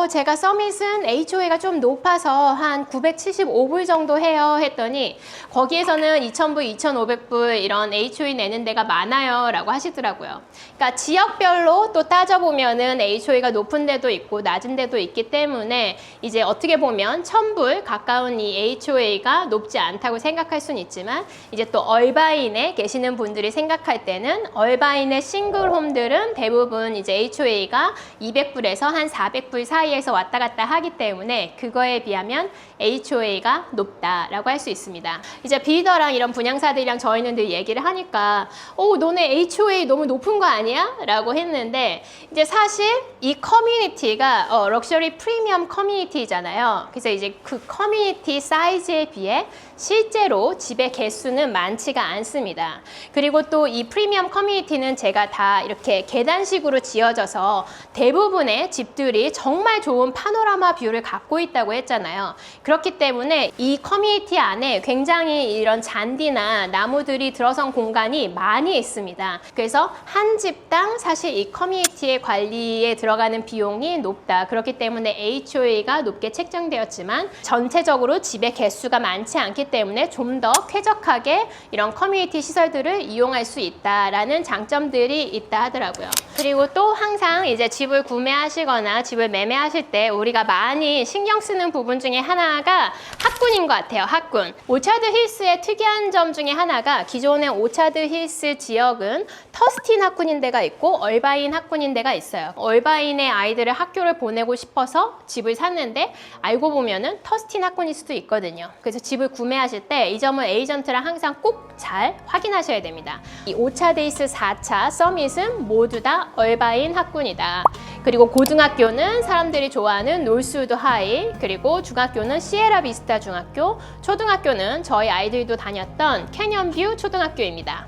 제가 서밋은 HOA가 좀 높아서 한 975불 정도 해요 했더니 거기에서는 2,000불, 2,500불 이런 HOA 내는 데가 많아요 라고 하시더라고요. 그러니까 지역별로 또 따져보면은 HOA가 높은 데도 있고 낮은 데도 있기 때문에 이제 어떻게 보면 1,000불 가까운 이 HOA가 높지 않다고 생각할 수는 있지만 이제 또 얼바인에 계시는 분들이 생각할 때는 얼바인의 싱글홈들은 대부분 이제 HOA가 200불에서 한 400불 사이에서 왔다 갔다 하기 때문에 그거에 비하면 HOA가 높다라고 할 수 있습니다. 이제 빌더랑 이런 분양사들이랑 저희는 늘 얘기를 하니까 너네 HOA 너무 높은 거 아니야? 라고 했는데 이제 사실 이 커뮤니티가 럭셔리 프리미엄 커뮤니티잖아요. 그래서 이제 그 커뮤니티 사이즈에 비해 실제로 집의 개수는 많지가 않습니다. 그리고 또 이 프리미엄 커뮤니티는 제가 다 이렇게 계단식으로 지어져서 대부분의 집들이 정말 좋은 파노라마 뷰를 갖고 있다고 했잖아요. 그렇기 때문에 이 커뮤니티 안에 굉장히 이런 잔디나 나무들이 들어선 공간이 많이 있습니다. 그래서 한 집당 사실 이 커뮤니티의 관리에 들어가는 비용이 높다. 그렇기 때문에 HOA가 높게 책정되었지만 전체적으로 집의 개수가 많지 않기 때문에 좀 더 쾌적하게 이런 커뮤니티 시설들을 이용할 수 있다라는 장점들이 있다 하더라고요. 그리고 또 항상 이제 집을 구매하시거나 집을 매매하실 때 우리가 많이 신경 쓰는 부분 중에 하나가 학군인 것 같아요. 학군. 오차드 힐스의 특이한 점 중에 하나가 기존의 오차드 힐스 지역은 터스틴 학군인 데가 있고 얼바인 학군인 데가 있어요. 얼바인의 아이들을 학교를 보내고 싶어서 집을 샀는데 알고 보면은 터스틴 학군일 수도 있거든요. 그래서 집을 구매하실 때 이 점을 에이전트랑 항상 꼭 잘 확인하셔야 됩니다. 이 오차드 힐스 4차 서밋은 모두 다 얼바인 학군이다. 그리고 고등학교는 사람들이 좋아하는 놀스우드 하이, 그리고 중학교는 시에라 비스타 중학교, 초등학교는 저희 아이들도 다녔던 캐년뷰 초등학교입니다.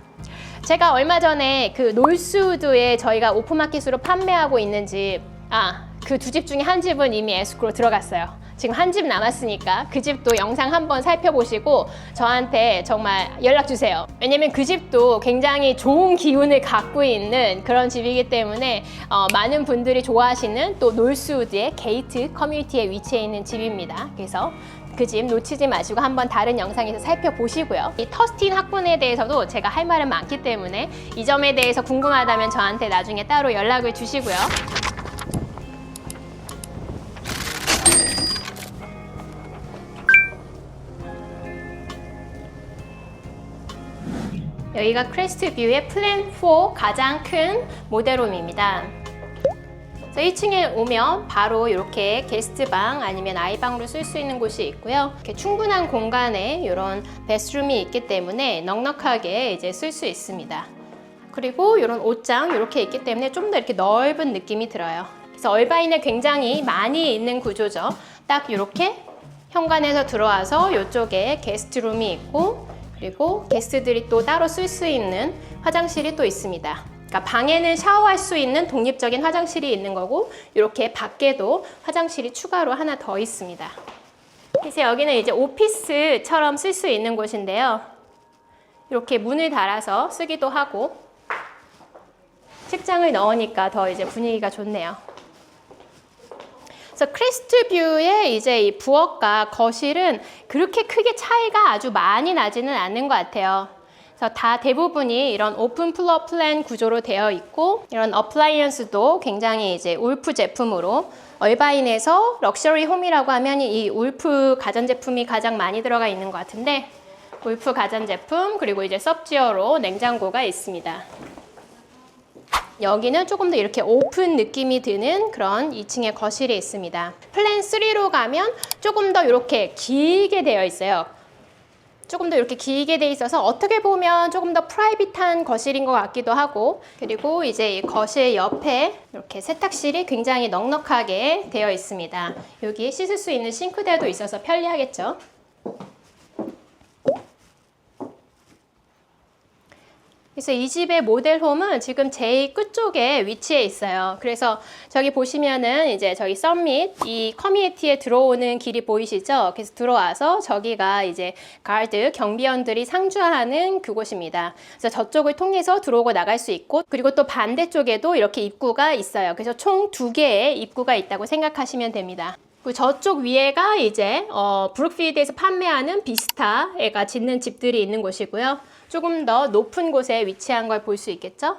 제가 얼마 전에 그 놀스우드에 저희가 오픈마켓으로 판매하고 있는 집, 그 두 집 중에 한 집은 이미 에스크로 들어갔어요. 지금 한 집 남았으니까 그 집도 영상 한번 살펴보시고 저한테 정말 연락 주세요. 왜냐면 그 집도 굉장히 좋은 기운을 갖고 있는 그런 집이기 때문에 많은 분들이 좋아하시는 또 놀스우드의 게이트 커뮤니티에 위치해 있는 집입니다. 그래서 그 집 놓치지 마시고 한번 다른 영상에서 살펴보시고요. 이 터스틴 학군에 대해서도 제가 할 말은 많기 때문에 이 점에 대해서 궁금하다면 저한테 나중에 따로 연락을 주시고요. 여기가 크레스트뷰의 플랜 4 가장 큰 모델홈입니다. 1층에 오면 바로 이렇게 게스트방 아니면 아이방으로 쓸 수 있는 곳이 있고요. 이렇게 충분한 공간에 이런 베스룸이 있기 때문에 넉넉하게 이제 쓸 수 있습니다. 그리고 이런 옷장 이렇게 있기 때문에 좀 더 이렇게 넓은 느낌이 들어요. 그래서 얼바인에 굉장히 많이 있는 구조죠. 딱 이렇게 현관에서 들어와서 이쪽에 게스트룸이 있고 그리고 게스트들이 또 따로 쓸 수 있는 화장실이 또 있습니다. 그러니까 방에는 샤워할 수 있는 독립적인 화장실이 있는 거고 이렇게 밖에도 화장실이 추가로 하나 더 있습니다. 그래서 여기는 이제 오피스처럼 쓸 수 있는 곳인데요. 이렇게 문을 달아서 쓰기도 하고 책장을 넣으니까 더 이제 분위기가 좋네요. 그래서 크레스트 뷰의 이제 이 부엌과 거실은 그렇게 크게 차이가 아주 많이 나지는 않는 것 같아요. 그래서 다 대부분이 이런 오픈 플로어 플랜 구조로 되어 있고, 이런 어플라이언스도 굉장히 이제 울프 제품으로, 얼바인에서 럭셔리 홈이라고 하면 이 울프 가전제품이 가장 많이 들어가 있는 것 같은데, 울프 가전제품, 그리고 이제 섭지어로 냉장고가 있습니다. 여기는 조금 더 이렇게 오픈 느낌이 드는 그런 2층의 거실이 있습니다. 플랜 3로 가면 조금 더 이렇게 길게 되어 있어요. 조금 더 이렇게 길게 돼 있어서 어떻게 보면 조금 더 프라이빗한 거실인 것 같기도 하고, 그리고 이제 이 거실 옆에 이렇게 세탁실이 굉장히 넉넉하게 되어 있습니다. 여기 씻을 수 있는 싱크대도 있어서 편리하겠죠. 그래서 이 집의 모델홈은 지금 제일 끝쪽에 위치해 있어요. 그래서 저기 보시면은 이제 저기 썸밋 이 커뮤니티에 들어오는 길이 보이시죠? 그래서 들어와서 저기가 이제 가드 경비원들이 상주하는 그곳입니다. 그래서 저쪽을 통해서 들어오고 나갈 수 있고, 그리고 또 반대쪽에도 이렇게 입구가 있어요. 그래서 총 2개의 입구가 있다고 생각하시면 됩니다. 그리고 저쪽 위에가 이제 브룩필드에서 판매하는 비스타가 짓는 집들이 있는 곳이고요. 조금 더 높은 곳에 위치한 걸 볼 수 있겠죠?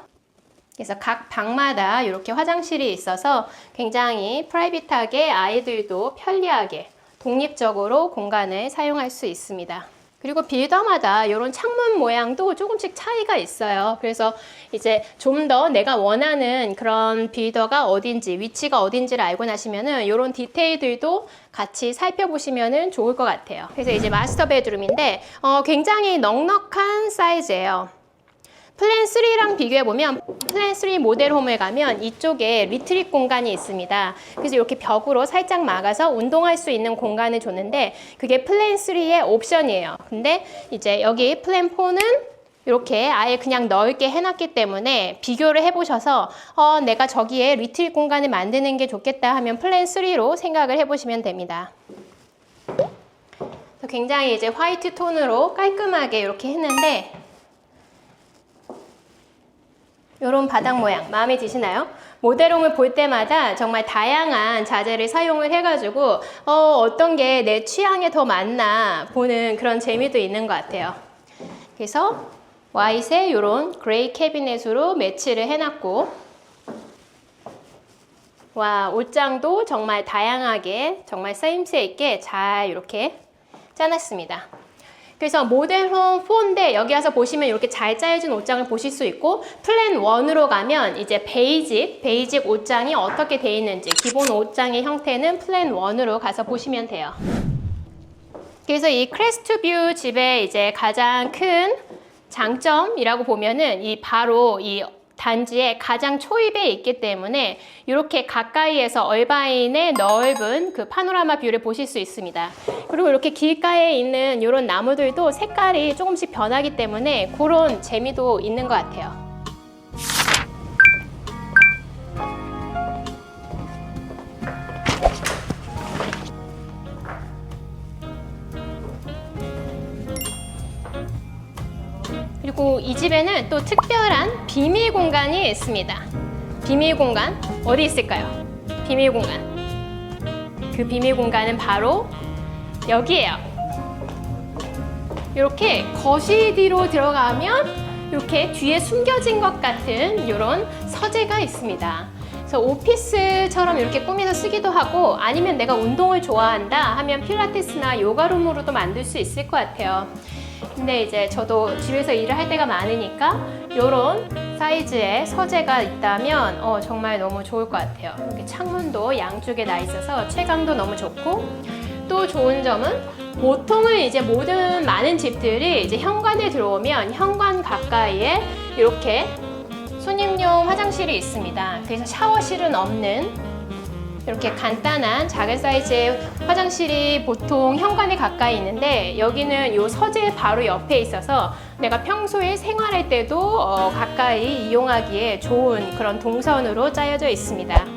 그래서 각 방마다 이렇게 화장실이 있어서 굉장히 프라이빗하게 아이들도 편리하게 독립적으로 공간을 사용할 수 있습니다. 그리고 빌더마다 이런 창문 모양도 조금씩 차이가 있어요. 그래서 이제 좀 더 내가 원하는 그런 빌더가 어딘지, 위치가 어딘지를 알고 나시면은 이런 디테일들도 같이 살펴보시면은 좋을 것 같아요. 그래서 이제 마스터 베드룸인데 굉장히 넉넉한 사이즈예요. 플랜 3랑 비교해보면 플랜 3 모델홈을 가면 이쪽에 리트릿 공간이 있습니다. 그래서 이렇게 벽으로 살짝 막아서 운동할 수 있는 공간을 줬는데 그게 플랜 3의 옵션이에요. 근데 이제 여기 플랜 4는 이렇게 아예 그냥 넓게 해놨기 때문에 비교를 해보셔서 내가 저기에 리트릿 공간을 만드는 게 좋겠다 하면 플랜 3로 생각을 해보시면 됩니다. 굉장히 이제 화이트 톤으로 깔끔하게 이렇게 했는데 이런 바닥 모양 마음에 드시나요? 모델홈을 볼 때마다 정말 다양한 자재를 사용을 해가지고 어떤 게 내 취향에 더 맞나 보는 그런 재미도 있는 것 같아요. 그래서 화이트에 이런 그레이 캐비넷으로 매치를 해놨고, 와, 옷장도 정말 다양하게 정말 쓰임새 있게 잘 이렇게 짜놨습니다. 그래서 모델홈 4인데 여기 와서 보시면 이렇게 잘 짜여진 옷장을 보실 수 있고, 플랜 1으로 가면 이제 베이직 옷장이 어떻게 돼 있는지, 기본 옷장의 형태는 플랜 1으로 가서 보시면 돼요. 그래서 이 크레스트 뷰 집의 이제 가장 큰 장점이라고 보면은 바로 이 단지에 가장 초입에 있기 때문에 이렇게 가까이에서 얼바인의 넓은 그 파노라마 뷰를 보실 수 있습니다. 그리고 이렇게 길가에 있는 이런 나무들도 색깔이 조금씩 변하기 때문에 그런 재미도 있는 것 같아요. 그리고 이 집에는 또 특별한 비밀 공간이 있습니다. 비밀 공간 어디 있을까요? 비밀 공간. 그 비밀 공간은 바로 여기예요. 이렇게 거실 뒤로 들어가면 이렇게 뒤에 숨겨진 것 같은 이런 서재가 있습니다. 그래서 오피스처럼 이렇게 꾸며서 쓰기도 하고, 아니면 내가 운동을 좋아한다 하면 필라테스나 요가룸으로도 만들 수 있을 것 같아요. 근데 이제 저도 집에서 일을 할 때가 많으니까 이런 사이즈의 서재가 있다면 정말 너무 좋을 것 같아요. 이렇게 창문도 양쪽에 나 있어서 체감도 너무 좋고, 또 좋은 점은 보통은 이제 많은 집들이 이제 현관에 들어오면 현관 가까이에 이렇게 손님용 화장실이 있습니다. 그래서 샤워실은 없는 이렇게 간단한 작은 사이즈의 화장실이 보통 현관에 가까이 있는데, 여기는 이 서재 바로 옆에 있어서 내가 평소에 생활할 때도 가까이 이용하기에 좋은 그런 동선으로 짜여져 있습니다.